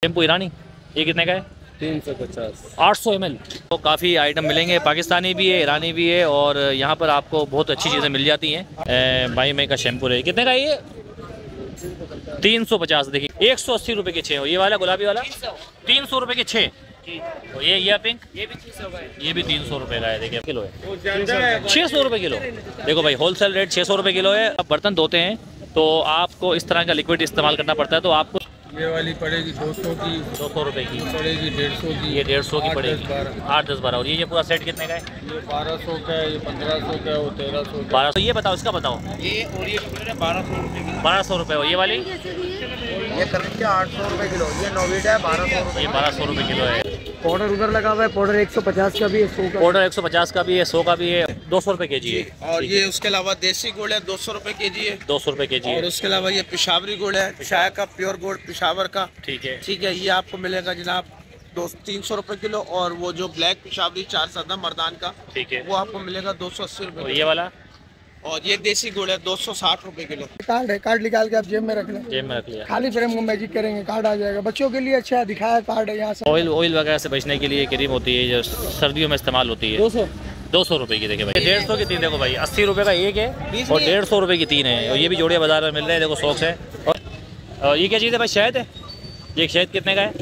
Shampoo ईरानी, ये कितने का है? 350। 800 ml। तो काफ़ी आइटम मिलेंगे, पाकिस्तानी भी है, ईरानी भी है, और यहाँ पर आपको बहुत अच्छी चीज़ें मिल जाती हैं। भाई मैं का शैम्पू है, कितने का है ये? 350। देखिए 180 रुपये के 6। ये वाला गुलाबी वाला 300 रुपये के 6। तो ये पिंक, ये भी 300 का है, ये भी 300 रुपये का है। देखिए किलो है 600 रुपये किलो। देखो भाई होलसेल रेट 600 रुपये किलो है। अब बर्तन धोते हैं तो आपको इस तरह का लिक्विड इस्तेमाल करना पड़ता है, तो आपको ये वाली पड़ेगी 200 की, 200 रुपये की पड़ेगी 150 की, ये 150 की पड़ेगी। 8, 10, 12। और ये पूरा सेट कितने का है? ये 1200 का है, ये 1500 का है, वो 1300 का। 1200। ये बताओ, इसका बताओ। ये और ये 1200 रुपये की, 1200 रुपये। और ये वाली ये करेंगे 800 रुपये किलो। ये नोविडा है 1200 रुपये। ये 1200 रुपये किलो है। पाउडर उधर लगा हुआ है, पाउडर 150 का भी है, 100 का। पाउडर 150 का भी है, 100 का भी है, 200 रुपये के जी है। और ये उसके अलावा देसी गुड़ है 200 रुपये के जी है। 200 रुपये के जी और है। उसके अलावा ये पिशावरी गुड़ है, चाय का प्योर गुड़ पिशावर का। ठीक है। ठीक है, ये आपको मिलेगा जनाब 300 रुपये किलो। और वो जो ब्लैक पिशावरी 4 सदा मर्दान का, ठीक है, वो आपको मिलेगा 280 और रुपये। ये वाला? और ये देसी गुड़ है 260 रुपये किलो। कार्ड है, कार्ड निकाल के आप जेब में रख लें, जेब में रख लिया। खाली फ्रेम को मैजिक करेंगे, कार्ड आ जाएगा। बच्चों के लिए अच्छा दिखाया कार्ड है यहाँ से। ऑयल वगैरह से बचने के लिए क्रीम होती है जो सर्दियों में इस्तेमाल होती है। 200 रुपये की। देखिए भाई 150 की 3। देखो भाई 80 रुपये का एक है और 150 रुपये की 3 है। और ये भी जोड़िया बाजार में मिल रहे हैं, देखो शौक से। और ये क्या चीज़ है भाई? शहद है। ये शहद कितने का है?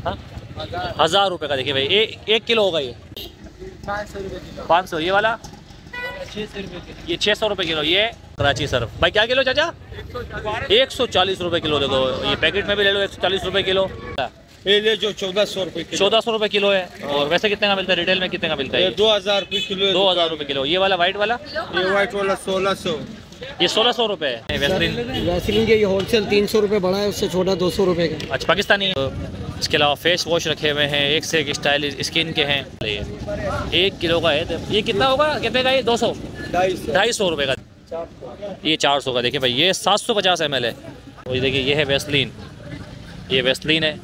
हाँ 1000 रुपये का। देखिए भाई 1 किलो होगा ये 500। ये वाला 600 रुपये। ये 600 रुपये किलो। ये कराची सर्फ भाई क्या किलो चाचा? 140 रुपये किलो। देखो ये पैकेट में भी ले लो 140 रुपये किलो। ये जो 1400 रुपये किलो, 1400 रुपये किलो है। और वैसे कितने का मिलता है रिटेल में? कितने का मिलता है? 2000 रुपये किलो है। 2000 रुपये किलो। ये वाला वाइट वाला? ये व्हाइट वाला 1600। ये 1600 रुपये है। वैसलीन वैसलीन के ये होलसेल 300 रुपये बड़ा है, उससे छोटा 200 रुपये का। अच्छा पाकिस्तानी है। इसके अलावा फेस वॉश रखे हुए हैं, एक से एक स्टाइल स्किन के हैं। ये 1 किलो का है। ये कितना होगा? कितने का? ये 200 250 रुपये का। ये 400 का। देखिए भाई ये 750 ml है। और ये देखिए ये है वैसलीन, ये वैसलीन है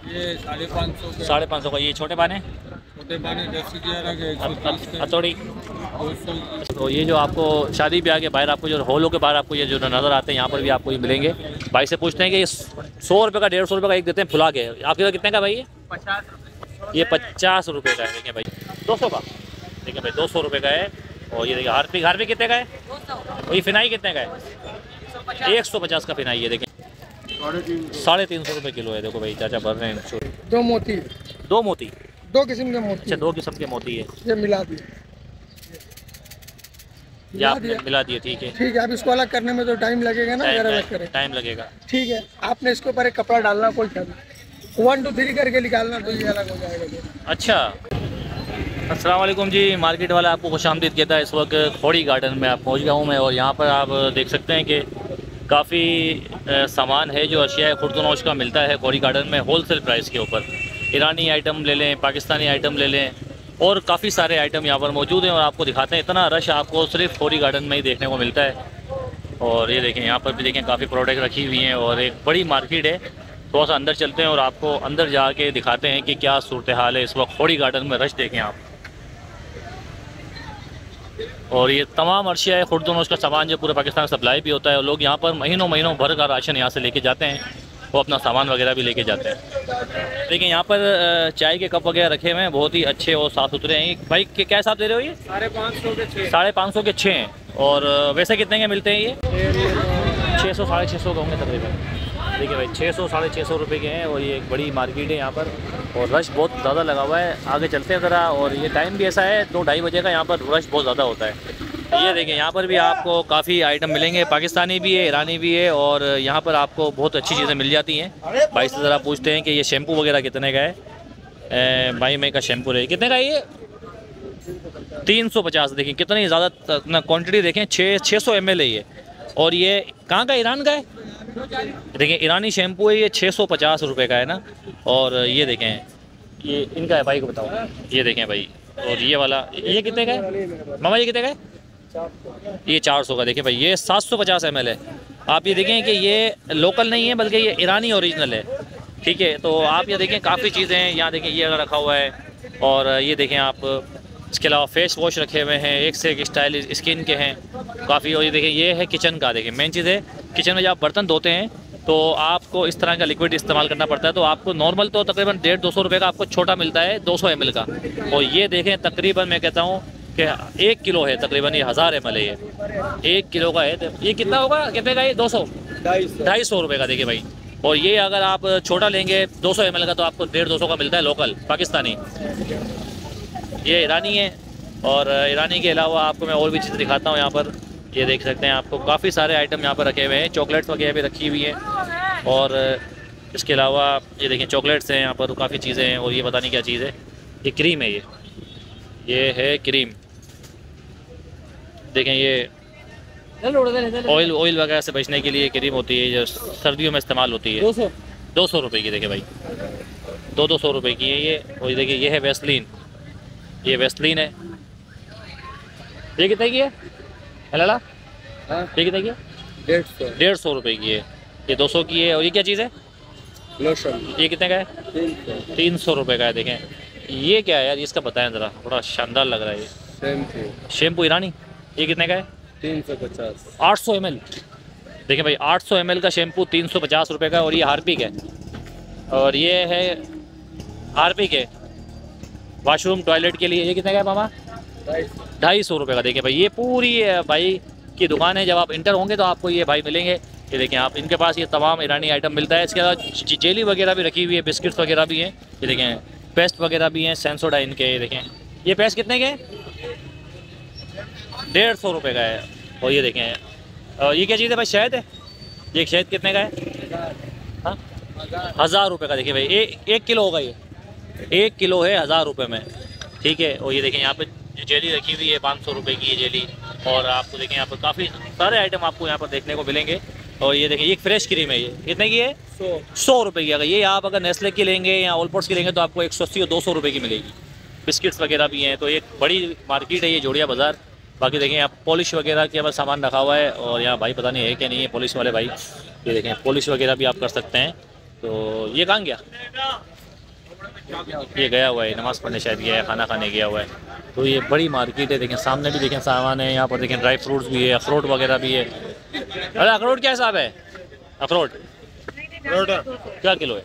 ये 550 का। 550 का। ये छोटे पाने छोटे पानी 10 की है, हथौड़ी। 200। तो ये जो आपको शादी ब्याह के बाहर आपको जो हॉलों के बाहर आपको ये जो नज़र आते हैं, यहाँ पर भी आपको ये मिलेंगे। भाई से पूछते हैं कि ये 100 रुपये का 150 रुपये का एक देते हैं फुला के। आपके पास कितने का भाई? ये 50 रुपये। ये 50 रुपये का है। देखिए भाई 200 का। देखिए भाई 200 रुपये का है। और ये देखिए हार्पिक कितने का है? और ये फिनाई कितने का है? 150 का फिनाई है। देखिए 350 रुपये किलो है। देखो भाई चाचा भर रहे हैं। 2 मोती, 2 मोती। 2 किस्म के मोती। अच्छा 2 किस्म के मोती है। ये मिला दिए, ये आपने मिला दिए। ठीक है, ठीक है। अब इसको अलग करने में तो टाइम लगेगा ना, अगर अलग करें टाइम लगेगा। ठीक है। आपने इसके ऊपर एक कपड़ा डालना, कोई क्या 1 2 3 करके निकालना, तो ये अलग हो जाएगा। अच्छा अस्सलाम वालेकुम जी। मार्केट वाला आपको खुशामदीद कहता है। इस वक्त खोड़ी गार्डन में आप पहुंच गया हूं मैं, और यहाँ पर आप देख सकते हैं कि काफ़ी सामान है जो अशिया खुर्दनोश का मिलता है खोड़ी गार्डन में होलसेल प्राइस के ऊपर। ईरानी आइटम ले लें, पाकिस्तानी आइटम ले लें, और काफ़ी सारे आइटम यहाँ पर मौजूद हैं। और आपको दिखाते हैं, इतना रश आपको सिर्फ खोड़ी गार्डन में ही देखने को मिलता है। और ये देखें यहाँ पर भी देखें काफ़ी प्रोडक्ट रखी हुई हैं, और एक बड़ी मार्केट है। थोड़ा सा अंदर चलते हैं और आपको अंदर जाके दिखाते हैं कि क्या सूरत हाल है इस वक्त खोड़ी गार्डन में। रश देखें आप। और ये तमाम अर्शिया खुर्दनोश का सामान जो पूरे पाकिस्तान में सप्लाई भी होता है, और लोग यहाँ पर महीनों भर का राशन यहाँ से लेके जाते हैं, वो अपना सामान वगैरह भी लेके जाते हैं। देखिए यहाँ पर चाय के कप वगैरह रखे हुए हैं, बहुत ही अच्छे और साफ़ सुथरे हैं। भाई क्या हिसाब दे रहे हो? ये 550 के 6। 550 के 6 हैं। और वैसे कितने के मिलते हैं? ये 600 650 के होंगे तकरीबन। देखिए भाई 600 650 रुपये के हैं। और ये एक बड़ी मार्केट है यहाँ पर, और रश बहुत ज़्यादा लगा हुआ है। आगे चलते हैं ज़रा। और ये टाइम भी ऐसा है 2-2:30 बजे का, यहाँ पर रश बहुत ज़्यादा होता है। ये देखें यहाँ पर भी आपको काफ़ी आइटम मिलेंगे, पाकिस्तानी भी है, ईरानी भी है, और यहाँ पर आपको बहुत अच्छी चीज़ें मिल जाती हैं। भाई से ज़रा पूछते हैं कि ये शैम्पू वगैरह कितने का है? भाई मैं का शैम्पू है कितने का है? ये 350। देखिए कितनी ज़्यादा क्वान्टिटी देखें, 600 ml है ये। और ये कहाँ का? ईरान का है। देखिए ईरानी शैम्पू है ये 650 रुपये का है ना। और ये देखें ये इनका है, भाई को बताओ। ये देखें भाई। और ये वाला ये कितने का है मामा? ये कितने का है? ये 400 का। देखिए भाई ये 750 ml है। आप ये देखें कि ये लोकल नहीं है, बल्कि ये ईरानी ओरिजिनल है। ठीक है, तो आप ये देखें काफ़ी चीज़ें हैं यहाँ। देखें ये रखा हुआ है। और ये देखें आप इसके अलावा फेस वॉश रखे हुए हैं, एक से एक स्टाइल स्किन के हैं काफ़ी। और ये देखिए ये है किचन का। देखिए मेन चीज़ है किचन में जब आप बर्तन धोते हैं तो आपको इस तरह का लिक्विड इस्तेमाल करना पड़ता है। तो आपको नॉर्मल तो तकरीबन 150-200 रुपये का आपको छोटा मिलता है 200 ml का, और ये देखें तकरीबन मैं कहता हूँ कि 1 किलो है तकरीबन, ये 1000 ml है, ये 1 किलो का है। तो ये कितना होगा, कितने का ये 200 250 रुपये का देखिए भाई। और ये अगर आप छोटा लेंगे 200 ml का तो आपको 150-200 का मिलता है लोकल पाकिस्तानी। ये ईरानी है, और ईरानी के अलावा आपको मैं और भी चीज़ दिखाता हूँ। यहाँ पर ये देख सकते हैं, आपको काफ़ी सारे आइटम यहाँ पर रखे हुए हैं, चॉकलेट्स वगैरह भी रखी हुई हैं, और इसके अलावा ये देखें चॉकलेट्स हैं यहाँ पर, काफ़ी चीज़ें हैं। और ये पता नहीं क्या चीज़ है, ये क्रीम है, ये है क्रीम। देखें ये ऑयल वगैरह से बचने के लिए क्रीम होती है, जो सर्दियों में इस्तेमाल होती है। 200 रुपये की देखें भाई, 200 रुपये की है ये। और ये देखिए ये है वेस्लिन, ये वेस्लिन है। ये कितने की है लाला? ये कितने की है? 150 रुपये की है। ये 200 की है। और ये क्या चीज़ है? लोशन। ये कितने का है? 300 रुपये का है। देखें ये क्या है यार, इसका बताएं ज़रा, थोड़ा शानदार लग रहा है ये। शैम्पू ईरानी, ये कितने का है? 350। 800 ml। देखें भाई 800 ml का शैम्पू 350 रुपये का। और ये हार्पिक है, और ये है हार्पिक है वाशरूम टॉयलेट के लिए। ये कितने का है मामा? 250 रुपये का। देखिए भाई ये पूरी भाई की दुकान है, जब आप इंटर होंगे तो आपको ये भाई मिलेंगे। ये देखें आप, इनके पास ये तमाम ईरानी आइटम मिलता है। इसके अलावा जेली वगैरह भी रखी हुई है, बिस्किट्स वगैरह भी हैं। ये देखें पेस्ट वगैरह भी हैं, सेंसोडाइन के। ये देखें ये पेस्ट कितने के? 150 रुपये का है। और ये देखें, और ये क्या चीज़ है भाई? शहद है। ये शहद कितने का है? हाँ 1000 रुपये का। देखिए भाई 1 किलो होगा, ये 1 किलो है 1000 रुपये में, ठीक है। और ये देखें यहाँ पे जेली रखी हुई है 500 रुपये की ये जेली। और आपको देखें यहाँ पर काफ़ी सारे आइटम आपको यहाँ पर देखने को मिलेंगे। और ये देखें ये फ्रेश क्रीम है, ये कितने की है? 100 रुपये की। अगर ये आप अगर नेस्ले की लेंगे या ओलपोर्ट्स की लेंगे तो आपको 180 और 200 रुपये की मिलेगी। बिस्किट्स वगैरह भी हैं। तो एक बड़ी मार्केट है ये जोड़िया बाज़ार। बाकी देखें यहाँ पॉलिश वगैरह के बस सामान रखा हुआ है। और यहाँ भाई पता नहीं है क्या नहीं है पॉलिश वाले भाई। ये देखें पॉलिश वगैरह भी आप कर सकते हैं। तो ये कहाँ गया? ये गया हुआ है, नमाज़ पढ़ने शायद गया है, खाना खाने गया हुआ है। तो ये बड़ी मार्केट है। देखें सामने भी देखें सामान है, यहाँ पर देखें ड्राई फ्रूट्स भी है, अखरोट वगैरह भी है। अरे अखरोट क्या हिसाब है? अखरोट क्या किलो है?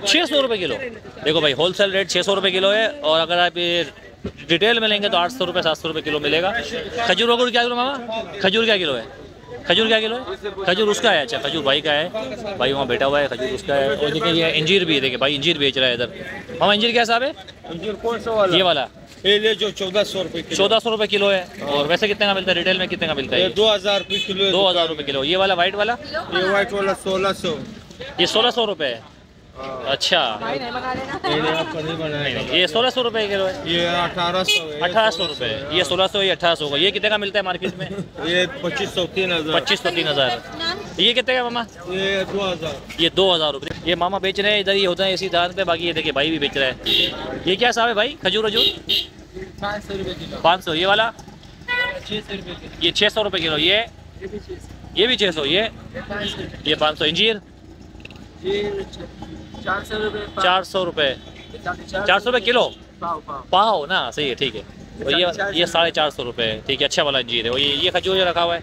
600 रुपये किलो। देखो भाई होलसेल रेट 600 रुपये किलो है। और अगर आप ये रिटेल में लेंगे तो 800 रुपये 700 रुपये किलो मिलेगा। खजूर वगैरह क्या किलो मामा? खजूर क्या किलो है? खजूर क्या किलो है? खजूर उसका है। अच्छा खजूर भाई का है, भाई वहाँ बैठा हुआ है, खजूर उसका है। और देखिए ये अंजीर भी है, देखिए भाई अंजीर बेच रहा है इधर। मामा अंजीर क्या हिसाब है? अंजीर कौन सा वाला? ये वाला ये जो 1400 रुपये किलो। 1400 रुपये किलो है। और वैसे कितने का मिलता है रिटेल में? कितने का मिलता है? 2000 रुपये किलो। 2000 रुपये किलो। ये वाला वाइट वाला? ये वाइट वाला 1600। ये 1600 रुपये है। अच्छा ये 1600 रुपये किलो है। ये 1800 है। 1800 रुपये। ये 1600, ये 1800 का। ये कितने का मिलता है मार्केट में? ये 2500 3000। 2500 3000। ये कितने का मामा? ये 2000। ये 2000 रुपये। ये मामा बेच रहे हैं, इधर ही होता है इसी दान पे। बाकी ये देखिए भाई भी बेच रहा है। ये क्या साहब है भाई? खजूर वजूर 500 रुपये किलो। 500। ये वाला 600 रुपये किलो। ये 600 रुपये किलो। ये भी 600। ये 500। इंजीर 400 रुपये। 400 रुपये। 400 रुपये किलो पाव ना? सही है, ठीक है। और ये 450 रुपये, ठीक है। अच्छा वाला अंजीर है। और ये खजूर रखा हुआ है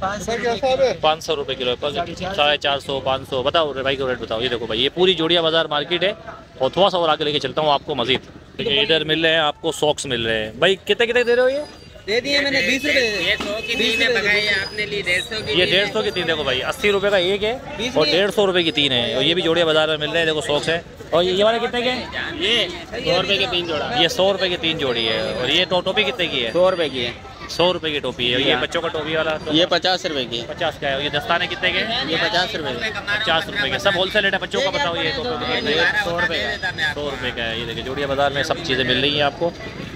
500 रुपये किलो है। 450 500। बताओ भाई को रेट बताओ। ये देखो भाई ये पूरी जोड़िया बाज़ार मार्केट है। और थोड़ा सा और आगे लेके चलता हूँ आपको मजीद। इधर मिल रहे हैं आपको सॉक्स मिल रहे हैं। भाई कितने कितने दे रहे हो? ये दे दिए मैंने 20 रुपये। ये 100 की 3 है, पकाई आपने ली 150 की। ये 150 की 3। देखो भाई 80 रुपये का एक है और 150 रुपये की 3 है। और ये भी जोड़िया बाज़ार में मिल रहे हैं। देखो सॉक्स है। और ये वाले कितने के हैं? ये 100 रुपये के 3 जोड़ा। ये 100 रुपये की 3 जोड़ी है। और ये टोपी कितने की है? 100 रुपये की है। 100 रुपये की टोपी है। ये बच्चों का टोपी वाला ये 50 रुपये की है। 50 का है। और ये दस्ताने कितने के? ये 50 रुपये के। 50 रुपये के। सब होलसेल रेट है। बच्चों का बताओ ये 100 रुपये का। 100 रुपये का है। ये देखिए जोड़िया बाज़ार में सब चीज़ें मिल रही हैं आपको।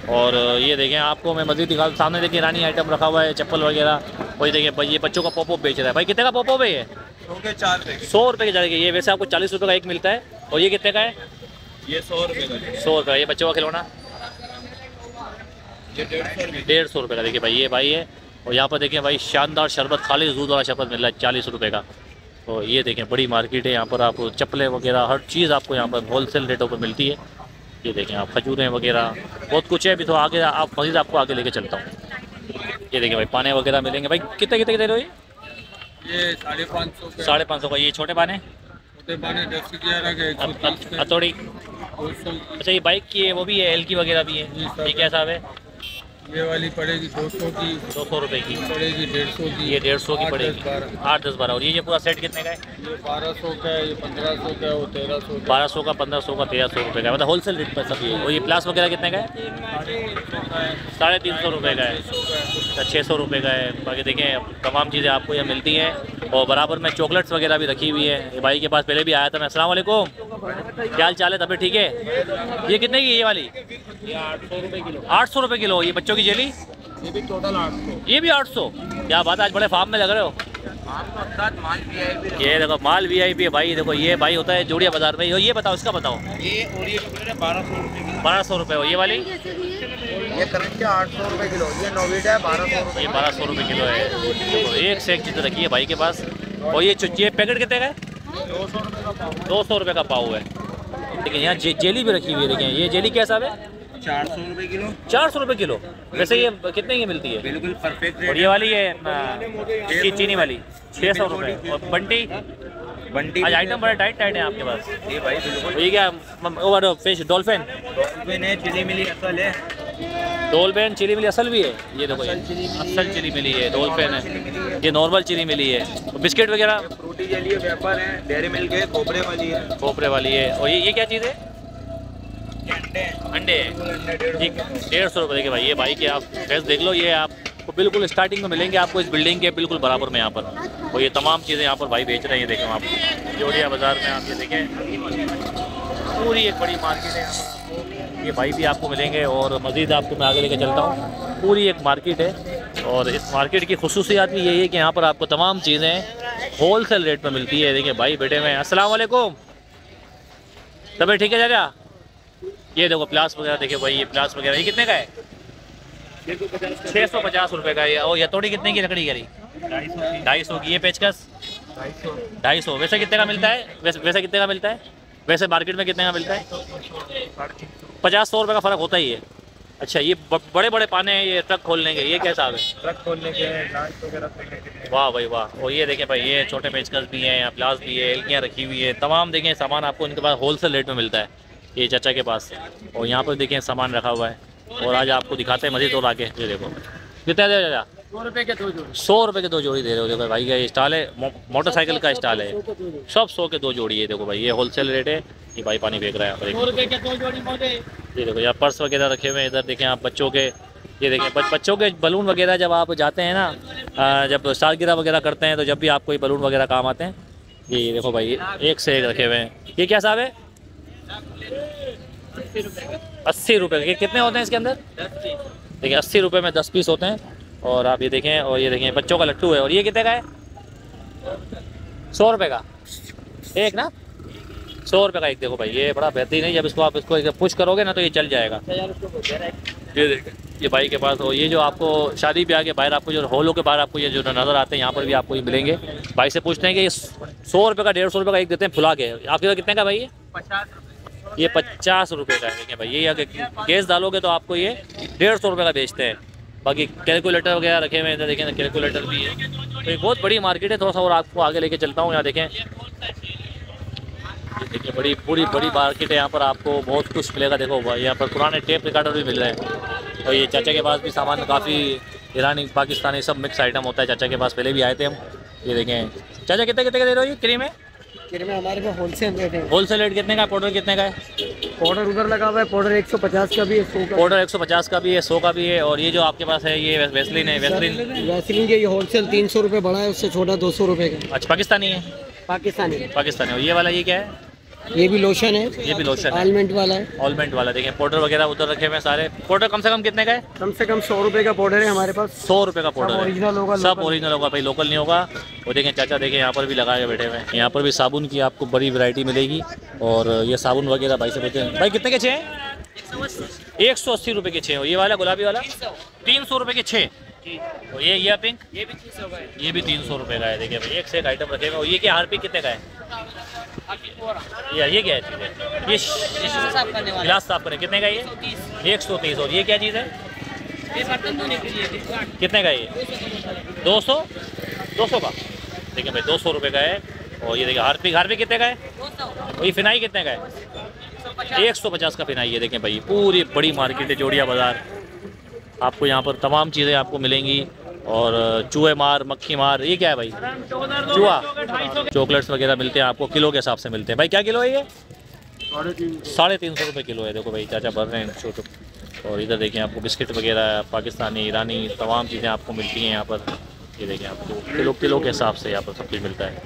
और ये देखें आपको मैं मज़ीद दिखा, सामने देखिए ईरानी आइटम रखा हुआ है, चप्पल वगैरह। और ये देखिए ये बच्चों का पॉपअप बेच रहा है। भाई कितने का पॉपअप है ये? 100 रुपये के जाएगी। ये वैसे आपको 40 रुपये का एक मिलता है। और ये कितने का है? ये 100 रुपये का। 100 रुपये। ये बच्चों का खिलौना ये 150 रुपये का। देखिए भाई ये भाई है। और यहाँ पर देखिए भाई शानदार शरबत, खालिश दूध वाला शरबत मिल रहा है 40 रुपये का। तो ये देखें बड़ी मार्केट है। यहाँ पर आपको चप्पलें वगैरह हर चीज़ आपको यहाँ पर होलसेल रेटों पर मिलती है। ये देखें आप खजूरें वगैरह बहुत कुछ है। अभी तो आगे आप मज़ीद आपको आगे लेके चलता हूँ। ये देखें भाई पाने वगैरह मिलेंगे। भाई कितने कितने दे रहे हो? ये 550 का। 550 का। ये छोटे पाने छोटे पाने 10-11 के 130 के। हथौड़ी। 200 की। अच्छा, ये बाइक की है, वो भी है, एल की वगैरह भी है। ये क्या हिसाब है? ये वाली पड़ेगी 200 की। 200 रुपये की पड़ेगी 150 की। ये 150 की 8, पड़ेगी। 10, 12। 8, 10, 12। और ये पूरा सेट कितने का है? ये 1200 का है, ये 1500 का है, वो 1300 का। 1200 का, 1500 का, 1300 रुपये का, मतलब होलसेल रेट पर सब ये। और ये प्लास वगैरह कितने का है? 350 रुपये का है। 600 रुपये का है। बाकी देखें तमाम चीज़ें आपको यहाँ मिलती हैं। और बराबर में चॉकलेट्स वगैरह भी रखी हुई है। ये भाई के पास पहले भी आया था मैं। अस्सलाम वालेकुम, क्या हाल चाल है? तबीयत ठीक है? ये कितने की है ये वाली? ये 800 रुपये किलो। 800 रुपये किलो। ये बच्चों की जेली? ये भी टोटल 800। ये भी 800? क्या बात है, आज बड़े फार्म में लग रहे हो। ये देखो माल VIP है भाई। देखो ये भाई होता है जोड़िया बाजार में। ये बताओ, इसका बताओ। ये ओरियो चॉकलेट है 1200 रुपये की। 1200 रुपये हो। ये वाली? ये करंट 800 रुपये किलो। ये नोविटा है 1200 रुपये। ये 1200 रुपये किलो है। देखो एक से एक चीज़ रखी है भाई के पास। और ये पैकेट कितने का है? 200 रुपये का पाव। 200 रुपये का पाव है। देखिए यहाँ जेली भी रखी हुई है। देखिए ये जेली कैसा है? 400 रुपये किलो। 400 रुपये किलो। वैसे ये कितने की मिलती है? बिल्कुल परफेक्ट। और ये वाली है चीनी वाली 600 रुपये। और बंटी आज आइटम बड़ा टाइट है आपके पास। ये भाई बिल्कुल। ये क्या ओवर फिश? डॉल्फिन है, चिली मिली असल है। डॉल्फिन चिली मिली असल भी है। ये देखो असल चिली मिली है, डॉल्फिन है। ये नॉर्मल चिली मिली है। बिस्किट वगैरह फ्रूटी जेली है, वेफर है, डेयरी मिल्क है, खोपरे वाली है। खोपरे वाली है। और ये क्या चीज़ है? अंडे ठीक। 150 रुपये। देखिए भाई ये भाई के आप ड्रेस देख लो। ये आपको बिल्कुल स्टार्टिंग में मिलेंगे आपको इस बिल्डिंग के बिल्कुल बराबर में यहाँ पर। और ये तमाम चीज़ें यहाँ पर भाई बेच रहे हैं। ये देखें आप जोड़िया बाज़ार में आप ये देखें, पूरी एक बड़ी मार्केट है यहाँ पर आपको। ये भाई भी आपको मिलेंगे। और मज़ीद आपको मैं आगे लेकर चलता हूँ। पूरी एक मार्केट है। और इस मार्केट की खुसूसियात भी यही है कि यहाँ पर आपको तमाम चीज़ें होल सेल रेट में मिलती है। देखिए भाई बैठे हुए हैं। अस्सलाम वालेकुम, तबीयत ठीक है चाचा? ये देखो प्लास वगैरह। देखिए भाई ये प्लास वगैरह ये कितने का है? 650 रुपये का। ये और यतोड़ी कितने की लकड़ी करी? 250 की। ये पेचकस 250। वैसे कितने का मिलता है? वैसे कितने का मिलता है? वैसे मार्केट में कितने का मिलता है? 50-100 रुपये का फ़र्क होता ही है। अच्छा, ये बड़े बड़े पाने हैं, ये ट्रक खोलने के, ये क्या हिसाब है? ट्रक खोलने के, लाइट वगैरह खोलने के। वाह भाई वाह। और ये देखें भाई ये छोटे पेचकस भी हैं, यहाँ प्लास भी है, एलकियाँ रखी हुई है। तमाम देखें सामान आपको इनके पास होलसेल रेट में मिलता है ये चाचा के पास। और यहाँ पर देखें सामान रखा हुआ है। और आज आपको दिखाते हैं मज़ीद और आगे। ये देखो कितना दे चाचा? 100 रुपये के 2 जोड़ी। 100 रुपये के 2 जोड़ी दे रहे हो। देखो भाई का ये स्टॉल है, मोटरसाइकिल का स्टॉल है। सब 100 के 2 जोड़ी है। देखो भाई ये होलसेल रेट है। ये भाई पानी फेंक रहा है। 100 रुपये के 2 जोड़ी मोटे। ये देखो यहाँ पर्स वगैरह रखे हुए हैं। इधर देखें आप बच्चों के, ये देखें बच्चों के बलून वगैरह जब आप जाते हैं ना, जब सालगिरह वगैरह करते हैं तो जब भी आपको ये बलून वगैरह काम आते हैं। ये देखो भाई एक से एक रखे हुए हैं। ये क्या साहब है? 80 रुपये के। कितने होते हैं इसके अंदर? देखिए 80 रुपये में 10 पीस होते हैं। और आप ये देखें, और ये देखें बच्चों का लट्टू है। और ये कितने का है? 100 रुपये का एक ना? 100 रुपये का एक। देखो भाई ये बड़ा बेहतरीन है। जब इसको आप इसको पुश करोगे ना तो ये चल जाएगा। ये देखें ये भाई के पास। और ये जो आपको शादी ब्याह के बाहर आपको जो हॉलों के बाहर आपको ये जो नज़र आते हैं, यहाँ पर भी आपको ये मिलेंगे। भाई से पूछते हैं कि ये 100 रुपये का 150 रुपये का एक देते हैं फुला के। आपके पास कितने का भाई? 50 रुपये। ये 50 रुपये का है। देखिए भाई ये अगर गैस डालोगे तो आपको ये 150 रुपये का बेचते हैं। बाकी कैलकुलेटर वगैरह रखे हुए हैं। इधर देखें कैलकुलेटर भी है। तो एक बहुत बड़ी मार्केट है। थोड़ा सा और आपको आगे लेके चलता हूँ। यहाँ देखें, देखिए बड़ी पूरी बड़ी मार्केट है। यहाँ पर आपको बहुत कुछ मिलेगा। देखो भाई यहाँ पर पुराने टेप रिकॉर्डर भी मिल रहे हैं। और ये चाचा के पास भी सामान काफ़ी ईरानी पाकिस्तानी सब मिक्स आइटम होता है। चाचा के पास पहले भी आए थे हम। ये देखें चाचा कितने कितने का दे रहे हो ये क्रीम है? क्रीम में हमारे पास होलसेल रेट है। होलसेल रेट कितने का? पाउडर कितने का है? पाउडर उधर लगा हुआ है। पाउडर 150 का भी है, 100 का। पाउडर 150 का भी है, 100 का भी है। और ये जो आपके पास है ये वेस्लिन है। वैसलीन के ये होलसेल 300 रुपये बड़ा है, उससे छोटा 200 रुपये का। अच्छा पाकिस्तानी है? पाकिस्तानी। और ये वाला ये क्या है? ये भी लोशन है। ये भी लोशन है, ऑलमेंट वाला है। ऑलमेंट वाला। देखें पाउडर वगैरह उधर रखे हुए हैं सारे। पाउडर कम से कम कितने का है? कम से कम 100 रुपये का पाउडर है हमारे पास। 100 रुपये का पाउडर है। ओरिजिनल होगा, सब ओरिजिनल होगा भाई, लोकल नहीं होगा। वो देखें चाचा देखें यहाँ पर भी लगाए बैठे हुए हैं। यहाँ पर भी साबुन की आपको बड़ी वैरायटी मिलेगी। और ये साबुन वगैरह भाई से पूछते हैं भाई कितने के 6 हैं? 180 रुपये के 6। और ये वाला गुलाबी वाला 300 रुपये के 6। और ये पिंक ये भी 300 का है। ये भी 300 रुपये का है। देखिए भाई एक से एक आइटम रखे हुए। और ये क्या हार्पिक कितने का है? ये क्या है चीज़ है? ये गिलास साफ करने कितने का ये? 130। और ये क्या चीज़ है? कितने का ये? 200 का। देखिए भाई 200 रुपये का है। और ये देखिए हार्पिक कितने का है? और ये फिनाई कितने का है? 150 का फिनाई है। देखें भाई पूरी बड़ी मार्केट है जोड़िया बाज़ार। आपको यहाँ पर तमाम चीज़ें आपको मिलेंगी। और चूहे मार, मक्खी मार, ये क्या है भाई? चूहा। चॉकलेट्स वगैरह मिलते हैं आपको, किलो के हिसाब से मिलते हैं। भाई क्या किलो है ये? 350 रुपये किलो है। देखो भाई चाचा भर रहे हैं छोटे। और इधर देखें आपको बिस्किट वगैरह पाकिस्तानी, ईरानी तमाम चीज़ें आपको मिलती हैं यहाँ पर। ये देखें आपको किलो के हिसाब से यहाँ पर सब कुछ मिलता है।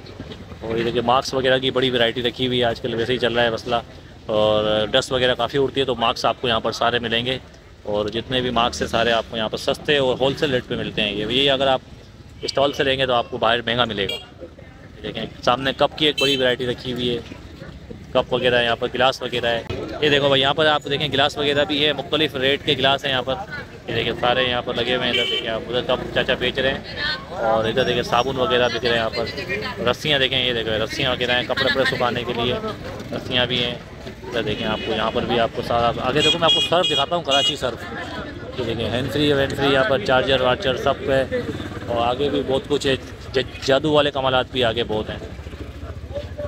और ये देखिए मास्क वगैरह की बड़ी वैरायटी रखी हुई है, आजकल वैसे ही चल रहा है मसला। और डस्ट वगैरह काफ़ी उड़ती है, तो मास्क आपको यहाँ पर सारे मिलेंगे। और जितने भी मार्क्स है सारे आपको यहाँ पर सस्ते और होलसेल रेट पे मिलते हैं। ये अगर आप स्टॉल से लेंगे तो आपको बाहर महंगा मिलेगा। देखें सामने कप की एक बड़ी वैरायटी रखी हुई है, कप वगैरह यहाँ पर, गिलास वगैरह है। ये देखो भाई यहाँ पर आप देखें गिलास वगैरह भी है, मुख्तलिफ रेट के गिलास हैं यहाँ पर। ये देखिए सारे यहाँ पर लगे हुए हैं। इधर देखिए आप, उधर कप चाचा बेच रहे हैं। और इधर देखिए साबुन वगैरह बिक रहे हैं यहाँ पर। रस्सियाँ देखें, ये देखो रस्सियाँ वगैरह हैं, कपड़े सुखाने के लिए रस्सियाँ भी हैं। इधर देखें आपको यहाँ पर भी आपको सारा, आगे देखो मैं आपको सर्फ दिखाता हूँ, कराची सर्फ। ये देखें हैंड फ्री यहाँ पर, चार्जर वार्जर सब है। और आगे भी बहुत कुछ है, जादू वाले कमालात भी आगे बहुत हैं।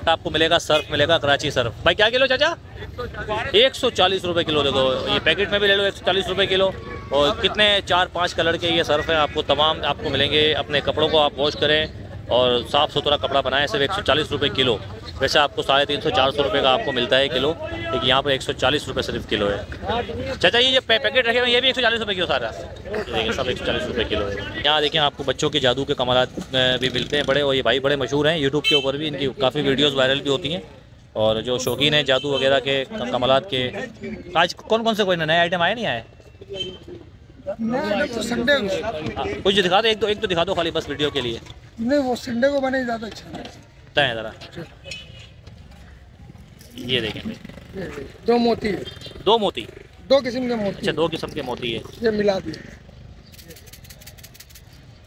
आपको मिलेगा सर्फ, मिलेगा कराची सर्फ। भाई क्या किलो चाचा? 140 रुपये किलो। देखो ये पैकेट में भी ले लो 140 रुपये किलो। और कितने 4-5 कलर के ये सर्फ है आपको, तमाम आपको मिलेंगे। अपने कपड़ों को आप वॉश करें और साफ़ सुथरा कपड़ा बनाएं, सिर्फ 140 रुपये किलो। वैसे आपको 350-400 रुपये का आपको मिलता है किलो, लेकिन यहाँ पर 140 रुपये सिर्फ किलो है। चाचा ये जो पैकेट रखे हुए ये भी 140 रुपये किलो सारा? देखिए सब 140 रुपये किलो है। यहाँ देखिए आपको बच्चों के जादू के कमालात भी मिलते हैं बड़े। और ये भाई बड़े मशहूर हैं, यूट्यूब के ऊपर भी इनकी काफ़ी वीडियोज़ वायरल भी होती हैं। और जो शौकीन हैं जादू वगैरह के, कमालात के, आज कौन से कोई नए आइटम आए नहीं आए? तो संडे कुछ दिखा दो, एक तो दिखा दो खाली बस वीडियो के लिए। नहीं, वो संडे को बने ज़्यादा अच्छा है ज़रा। ये देखें भाई 2 मोती है, 2 मोती, 2 किस्म के मोती। अच्छा 2 किस्म के मोती है। ये मिला दिए,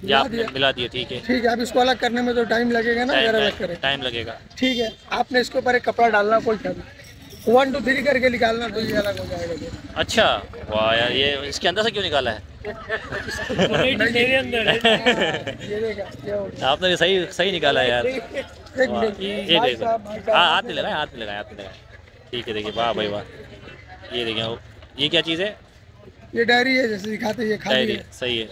ये आपने मिला दिए, ठीक है। ठीक है। अब इसको अलग करने में तो टाइम लगेगा ना, अगर अलग करें टाइम लगेगा। ठीक है। आपने इसके ऊपर एक कपड़ा डालना, कोई क्या 1 2 3 करके निकालना, तो ये अलग हो जाएगा। अच्छा वाह यार, ये इसके अंदर से क्यों निकाला है? मेरे अंदर ये देखा, आपने भी सही निकाला यार। एक मिनट, ये देखो, हाथ नहीं लगाए, हाथ नहीं लगाए। ठीक है देखिए, वाह भाई वाह। ये देखिए ये क्या चीज़ है? ये डायरी है, जैसे दिखाते हैं, ये खाली है। सही है,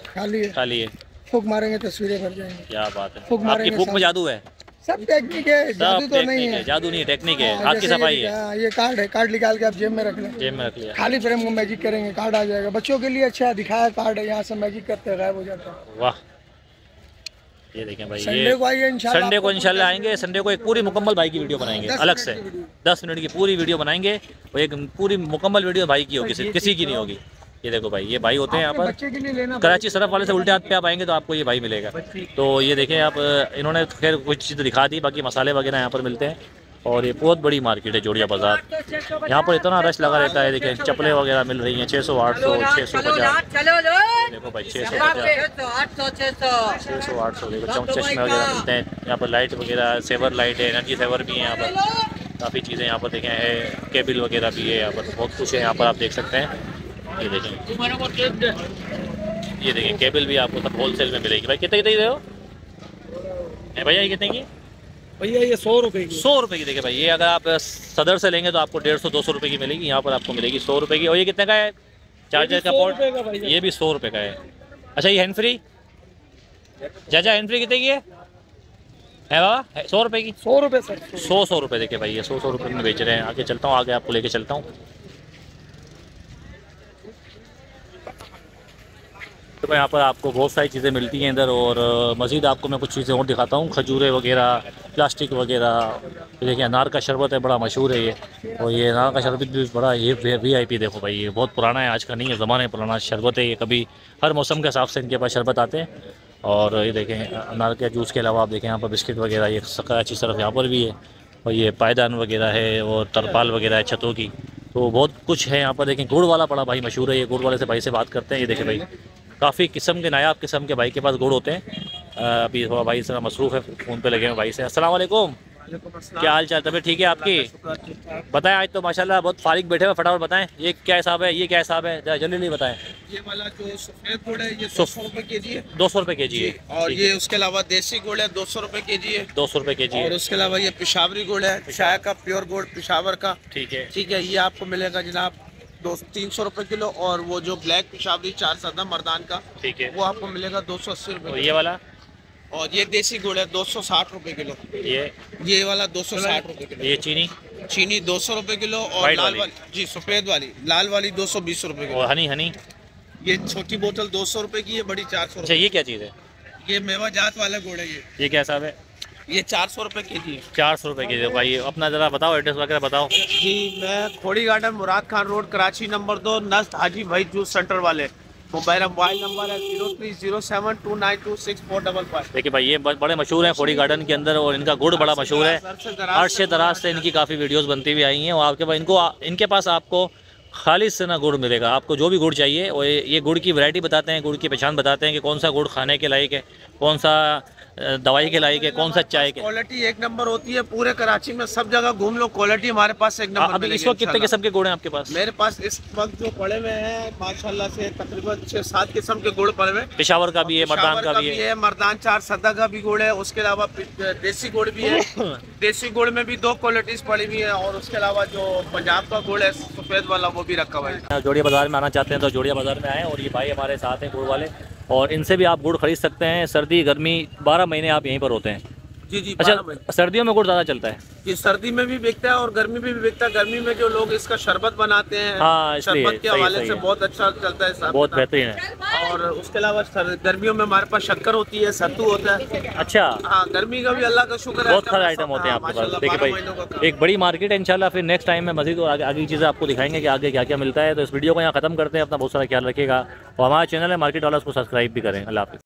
खाली है। फूक मारेंगे तस्वीरें भर जाएंगी। क्या बात है, फूक आपकी फूक में जादू है? सब टेक्निक है, जादू तो नहीं है। जादू नहीं, टेक्निक है, हाथ की सफाई है। ये कार्ड है, कार्ड निकाल के आप जेब में रख लें, जेब में रख लिया। खाली फ्रेम को मैजिक करेंगे, कार्ड आ जाएगा। बच्चों के लिए अच्छा दिखाया कार्ड है, यहाँ से मैजिक करते हैं, गायब हो जाता है। वाह, ये देखें भाई, संडे को आइए इंशाल्लाह। संडे को इंशाल्लाह आएंगे। संडे को एक पूरी मुकम्मल भाई की वीडियो बनाएंगे, अलग से 10 मिनट की पूरी वीडियो बनाएंगे। और एक पूरी मुकम्मल वीडियो भाई की होगी, किसी की नहीं होगी। ये देखो भाई, ये भाई होते हैं यहाँ पर बच्चे के लिए लेना। कराची सरफ वाले से उल्टे हाथ पे आप आएंगे तो आपको ये भाई मिलेगा। तो ये देखें आप, इन्होंने खैर कुछ चीज़ दिखा दी, बाकी मसाले वगैरह यहाँ पर मिलते हैं। और ये बहुत बड़ी मार्केट है जोड़िया बाज़ार। यहाँ पर इतना रश लगा रहता है। देखें चप्पलें वगैरह मिल रही हैं 600, 800, 650। देखो भाई 650, 600, 800। देखो चश्मे वगैरह मिलते हैं यहाँ पर, लाइट वगैरह, सेवर लाइट है, एनर्जी सेवर भी है यहाँ पर। काफ़ी चीज़ें यहाँ पर देखें है, केबल वगैरह भी है यहाँ पर, बहुत कुछ है यहाँ पर आप देख सकते हैं। ये देखें केबल भी आपको सब होलसेल में मिलेगी। भाई कितने की दे हो भैया? ये कितने की भैया? ये 100 रुपये की। 100 रुपये की। देखिए भाई, ये अगर आप सदर से लेंगे तो आपको 150-200 रुपये की मिलेगी। यहाँ पर आपको मिलेगी 100 रुपये की। और ये कितने का है? चार्जर का पोर्ट, ये भी 100 रुपये का है। अच्छा ये हैंड फ्री चाचा, हैंड फ्री कितने की है बाबा? 100 रुपये की। 100 रुपये सर, 100 रुपये। देखिए भाई ये 100 रुपये में बेच रहे हैं। आगे चलता हूँ, आगे आपको लेके चलता हूँ। तो यहाँ पर आपको बहुत सारी चीज़ें मिलती हैं इधर। और मज़ीद आपको मैं कुछ चीज़ें और दिखाता हूँ, खजूरें वगैरह, प्लास्टिक वगैरह। देखिए अनार का शरबत है, बड़ा मशहूर है ये। और ये अनार का शरबत भी बड़ा, ये VIP। देखो भाई ये बहुत पुराना है, आज का नहीं है, ज़माने पुराना शरबत है ये। कभी हर मौसम के हिसाब से इनके पास शरबत आते हैं। और ये देखें अनार के जूस के अलावा आप देखें यहाँ पर बिस्किट वगैरह, ये कराची सरफ यहाँ पर भी है। और ये पायदान वगैरह है, और तरपाल वगैरह है छतों की। तो बहुत कुछ है यहाँ पर। देखें गुड़ वाला बड़ा भाई मशहूर है, ये गुड़ वाले से भाई से बात करते हैं। ये देखें भाई काफ़ी किस्म के, नायाब किस्म के भाई के पास गुड़ होते हैं। अभी थोड़ा भाई से मसरूफ़ है, फ़ोन पे लगे हैं भाई से। अस्सलाम वालेकुम। क्या हाल चाल, तबीयत ठीक है आपकी? बताएं, आज तो माशाल्लाह बहुत फारिग बैठे हुए, फटाफट बताएं ये क्या हिसाब है, ये क्या हिसाब है, जरा जल्दी नहीं बताएं। ये वाला जो सफेद गुड़ है ये 200 रुपए के जी है। 200 रुपये के जी है। और ये उसके अलावा देसी गुड़ है 200 रुपए के जी है। 200 रुपये के जी और है। उसके अलावा ये पिशावरी गुड़ है, शाय का प्योर गुड़ पिशावर का। ठीक है। ठीक है, ये आपको मिलेगा जनाब 300 रुपए किलो। और वो जो ब्लैक पिशावरी 4 सदा मर्दान का, ठीक है। वो आपको मिलेगा 280 और रुपए। ये वाला? और ये देसी गुड़ है 260 रुपए किलो। ये वाला 260 रुपए किलो। ये चीनी? चीनी 200 रुपए किलो। और वाइट लाल वाली? वाली जी सफेद वाली, लाल वाली 220 रुपए किलो। और हनी? हनी ये छोटी बोतल 200 रुपए की है, बड़ी 400 अच्छा, रुपए। ये क्या चीज़ है? ये मेवा जात वाला गुड़ है। ये क्या हिसाब है? ये 400 रुपए के जी है। 400 रुपये के जी। भाई अपना ज़रा बताओ, एड्रेस वगैरह बताओ। जी, मैं Khori garden Murad Khan road Karachi number 2 नस्ट हाजी भाई जूस सेंटर वाले। मोबाइल नंबर है 0307292645। देखिए भाई, ये बड़े मशहूर हैं खोड़ी गार्डन के अंदर, और इनका गुड़ बड़ा मशहूर है। अर्श से दराज से इनकी काफ़ी वीडियोस बनती हुई आई हैं, और आपके पास इनके पास आपको खालिस से ना गुड़ मिलेगा। आपको जो भी गुड़ चाहिए, और ये गुड़ की वैरायटी बताते हैं, गुड़ की पहचान बताते हैं कि कौन सा गुड़ खाने के लायक है, कौन सा दवाई के लायक है, कौन सा चाय के। क्वालिटी एक नंबर होती है पूरे कराची में, सब जगह घूम लो, क्वालिटी हमारे पास एक नंबर अभी इस मिलेगी वक्त कितने किस्म के गुड़ हैं आपके पास? मेरे पास इस वक्त जो पड़े हुए हैं माशाल्लाह से तकरीबन 6-7 किस्म के गुड़ पड़े हुए हैं। पेशावर का भी है, मर्दान पेशावर का भी है, मर्दान 4 सदा का भी गुड़ है। उसके अलावा देसी गुड़ भी है। देसी गुड़ में भी 2 क्वालिटीज पड़ी हुई है। और उसके अलावा जो पंजाब का गुड़ है सफेद वाला, वो भी रखा हुआ है। जोड़िया बाज़ार में आना चाहते हैं तो जोड़िया बाज़ार में आएँ, और ये भाई हमारे साथ हैं गुड़ वाले, और इनसे भी आप गुड़ खरीद सकते हैं। सर्दी गर्मी 12 महीने आप यहीं पर होते हैं। जी जी। अच्छा, सर्दियों में गुड़ ज़्यादा चलता है? ये सर्दी में भी बिकता है और गर्मी में भी बिकता है। गर्मी में जो लोग इसका शरबत बनाते हैं, हाँ, इसलिए शरबत के सही हवाले से है। बहुत अच्छा चलता है साहब। बहुत बेहतरीन है। और उसके अलावा गर्मियों में हमारे पास शक्कर होती है, सत्तू होता है। अच्छा, हाँ, गर्मी का भी अल्लाह का शुक्र है, बहुत सारे आइटम होते हैं आपके पास। देखिए भाई, एक बड़ी मार्केट है इंशाल्लाह। फिर नेक्स्ट टाइम में मज़ीद और आगे की चीज़ें आपको दिखाएंगे कि आगे क्या क्या मिलता है। तो इस वीडियो को यहाँ ख़त्म करते हैं। अपना बहुत सारा ख्याल रखिएगा, और हमारा चैनल है मार्केट वाला, उसको सब्सक्राइब भी करें। अल्लाह हाफ़िज़।